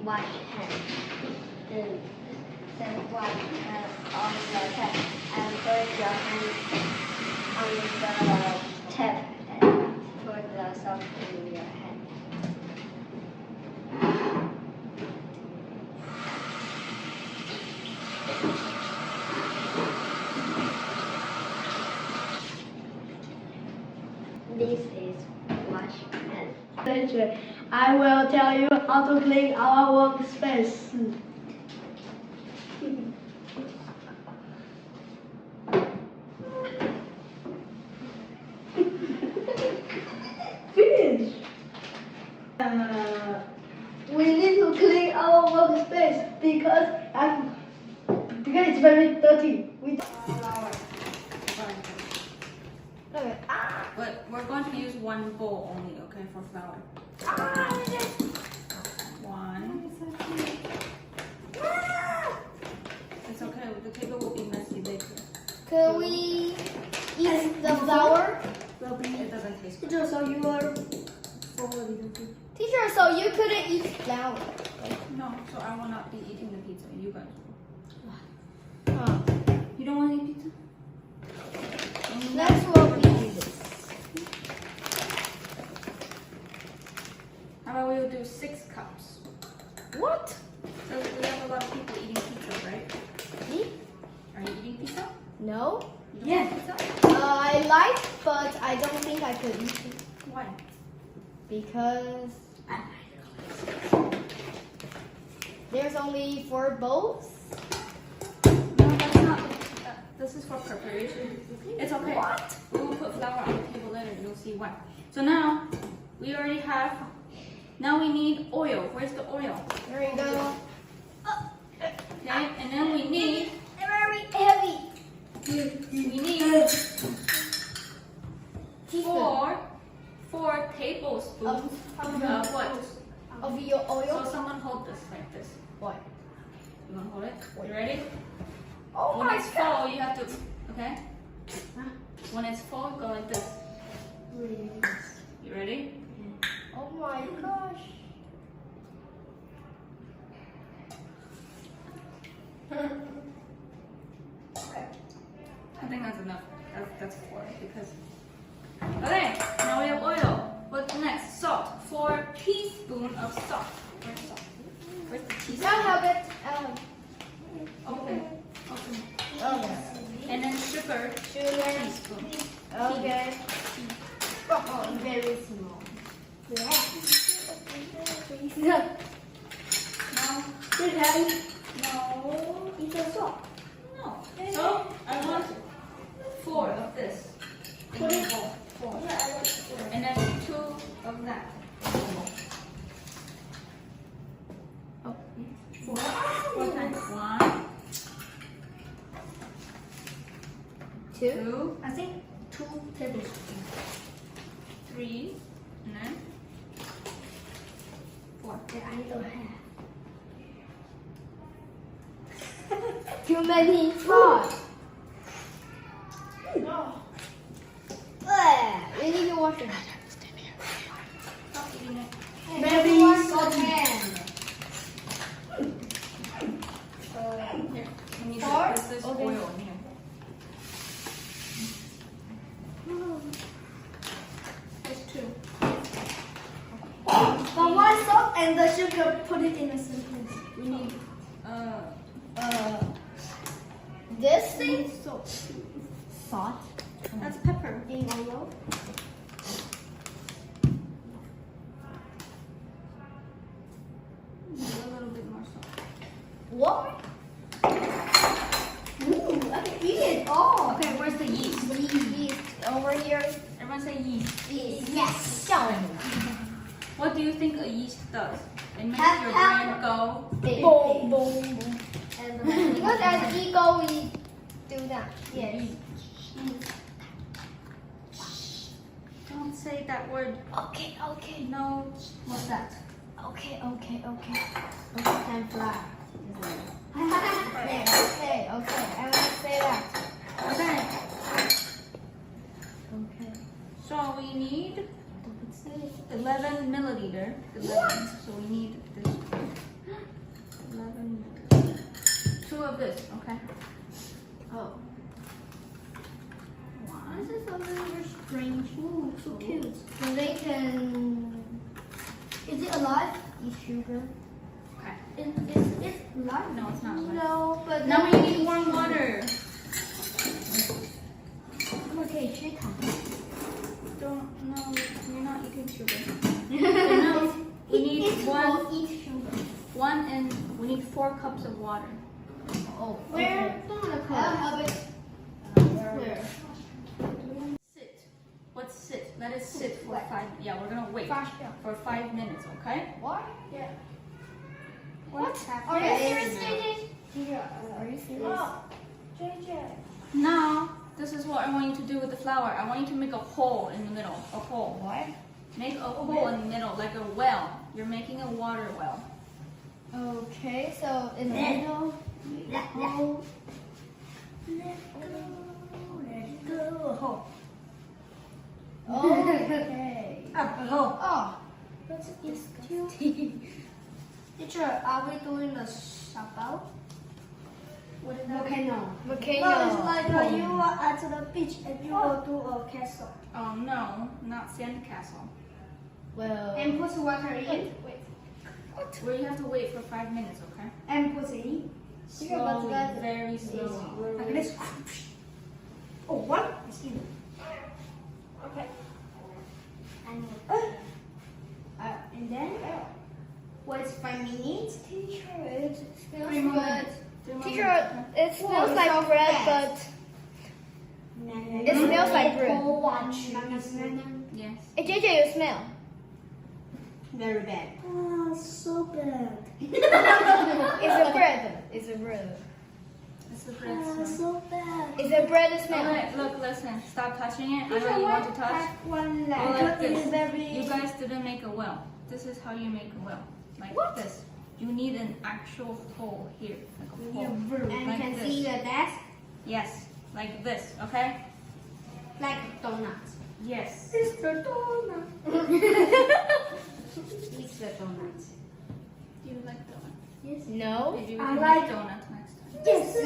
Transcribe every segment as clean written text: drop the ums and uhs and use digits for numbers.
wash hands. Then wash on the tap and put your hands on the tap and put the soap in your hand. This is wash hands. I will tell you how to clean our workspace. Finish. We need to clean our workspace because it's very dirty. But we're going to use one bowl only, okay, for flour. One. It's okay, the table will be messy later. Can we eat the flour? It doesn't taste good. Teacher, Teacher, so you couldn't eat flour. No, so I will not be eating the pizza. You guys. Oh. You don't want to eat pizza? That's what we do. How about we will do 6 cups? What? So we have a lot of people eating pizza, right? Me? Are you eating pizza? No. You don't want pizza? I like, but I don't think I could eat it Why? because there's only 4 bowls. No, that's not. This is for preparation. It's okay. What? We will put flour on the table later. You'll see why. So now we already have. Now we need oil. Where's the oil? There you go. Okay, and then we need. Very heavy. We need 4 tablespoons of what? Of your So oil. someone hold this like this. What? You wanna hold it? You ready? Oh When my it's god. full, you have to. Okay. When it's full, go like this. You ready? Oh my gosh. I think that's enough. That's 4 because. Okay, now we have oil. What's next? Salt. 4 teaspoons of salt. Where's salt? Where's the teaspoon? I'll help it. Open. Okay. And then sugar. Sugar. Teaspoon. Okay. Oh, very small. No. No. It's a salt. No. So I want 4 of this. In the bowl. 4. And then 2 of that. Oh, 4. 4 times 1, 2, I think 2 tablespoons. 3, and then 4. I don't have. Too many salt. We need to wash your hands. Stop eating it. Maybe wash salty. your hands. Here, we need 4? to put this Okay. oil in here. Just 2. But why salt and the sugar? Put it in a sentence. We need This thing? Salt that's pepper. In oil? A little bit more salt. What? Ooh, I can eat it all. Okay, where's the yeast? Yeast over here. Everyone say yeast. Yes. What do you think a yeast does? It makes Have- your have- brain go. Boom, boom, boom. And because as we go, we do that. Yes. Don't say that word. Okay, okay. No. What's that? Okay. Time fly. Okay. I want to say that. Okay. Okay. So we need 11 milliliter. 11. So we need this. of this, okay? Oh. One. This is a little bit strange. Ooh, so cute. So they can. Is it alive? Eat sugar. Okay. It's alive? No, it's not alive. No, but Now we need warm water. Okay, 吃糖。 Don't, no, you're not eating sugar. No, We need one, eat sugar. and we need 4 cups of water. Oh, where? Okay. I'll help it. Where? Sit. Let's sit. Let us sit for 5. Yeah, we're gonna wait for 5 minutes, okay? What? Yeah. What's Are happening? you serious, JJ? Are you serious? Oh, JJ. Now, this is what I want you to do with the flour. I want you to make a hole in the middle. A hole. What? Make a hole in the middle, like a well. You're making a water well. Okay, so in the middle, Let hole. Let's go. Okay. Oh. Oh, What's this too? Teacher, are we doing the shabao? What is that? volcano. No, it's like you are at the beach and you go to a castle. Oh no, not sand castle. Well, And put water in. Wait. Where you have to wait for 5 minutes, okay? And put it in. Slowly, very slowly. Like this. Oh, one is in. Okay. And then, what is 5 minutes? teacher, it smells 3 more good. minutes. 3 more Teacher, minutes. it smells like bread, but it smells like bread. Yes. Hey, JJ, you smell. Very bad. Oh, so bad. It's a bread. It's a bread. It's the bread Oh, smell. so bad. It's a bread smell. Alright, look, listen. Stop touching it. I know you want to touch. One Go leg. like It is this. very. You guys didn't make a well. This is how you make a well. Like this. You need an actual hole here. Like a hole. And Like can this. see the desk Yes. Like this, okay? like donuts. Yes. It's the donut. It's the donut. Do you like donuts? Yes. No. Maybe we I can like- make donuts next time. Yes.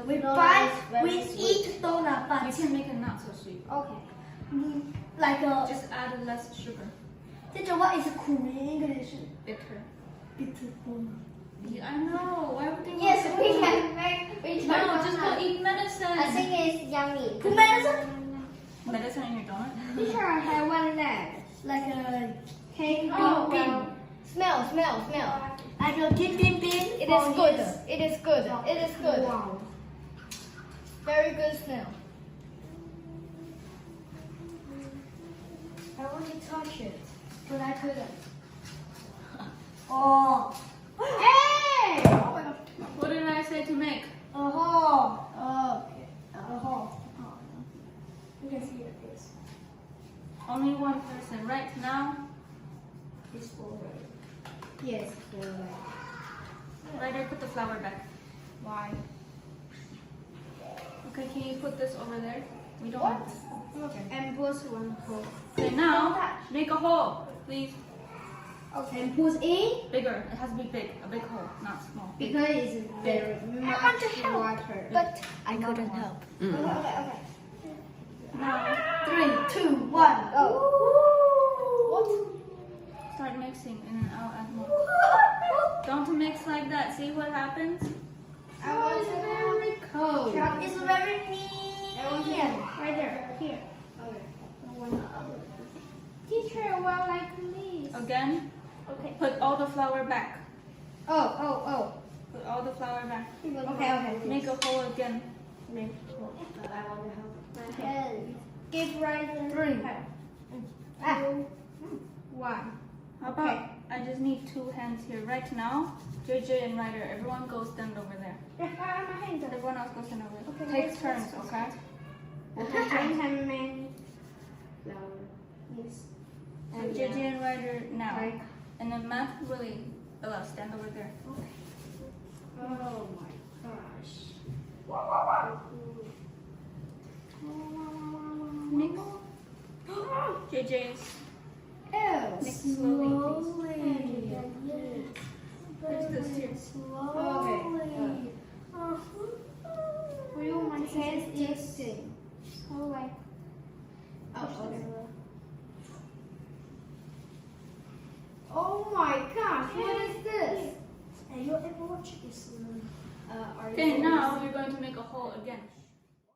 We No, buy, it's very we sweet. eat donut, You but can make it not so sweet. okay. Like a. Just add less sugar. Teacher, what is cool in English? Bitter. Bitter donut. Yeah, I know. Why would they want Yes, to we do can make. We No, just go eat medicine. I think it's yummy. Put medicine. Medicine in your donut? Teacher, I have one leg, like a cake. Oh, bean. wow. Smell, smell, smell. Like a bean. It is good. It is good. It is good. Wow. Very good smell. I want to touch it, but I couldn't. Oh. Hey! Oh my god. What did I say to make? A hole. Okay. A hole. Oh. You can see it is. Only one person. Right now, It's full. Yes, full. Ryder, put the flour back. Why? Okay, can you put this over there? We don't want this. Okay. And put one hole. Okay, now, make a hole, please. Okay. And put in Bigger. It has to be big. A big hole, not small. because it's very much I want to help, water. but I couldn't help. Okay. Now, 3, 2, 1, go. start mixing and then I'll add more. Don't mix like that. See what happens? I want it very cold. It's very neat. I want Here, right there. Here. Okay. Teacher, well, like this. Again, Okay. put all the flour back. Oh. Put all the flour back. Okay. Make a hole again. Make. I want to help my hand. Give right there. 3. 1. How about I just need 2 hands here right now? JJ and Ryder, everyone go stand over there. My hand. Everyone else go stand over there. Okay, Take turns, okay? Yes. So JJ and Ryder now. Like. And then Matt, really, Ella, stand over there. Oh my gosh. Mix. JJ's. Mix slowly, please. It's this here. Slowly. For you, my hands is so like. Oh my gosh, what is this? And your Apple Watch is. Okay, now we're going to make a hole again.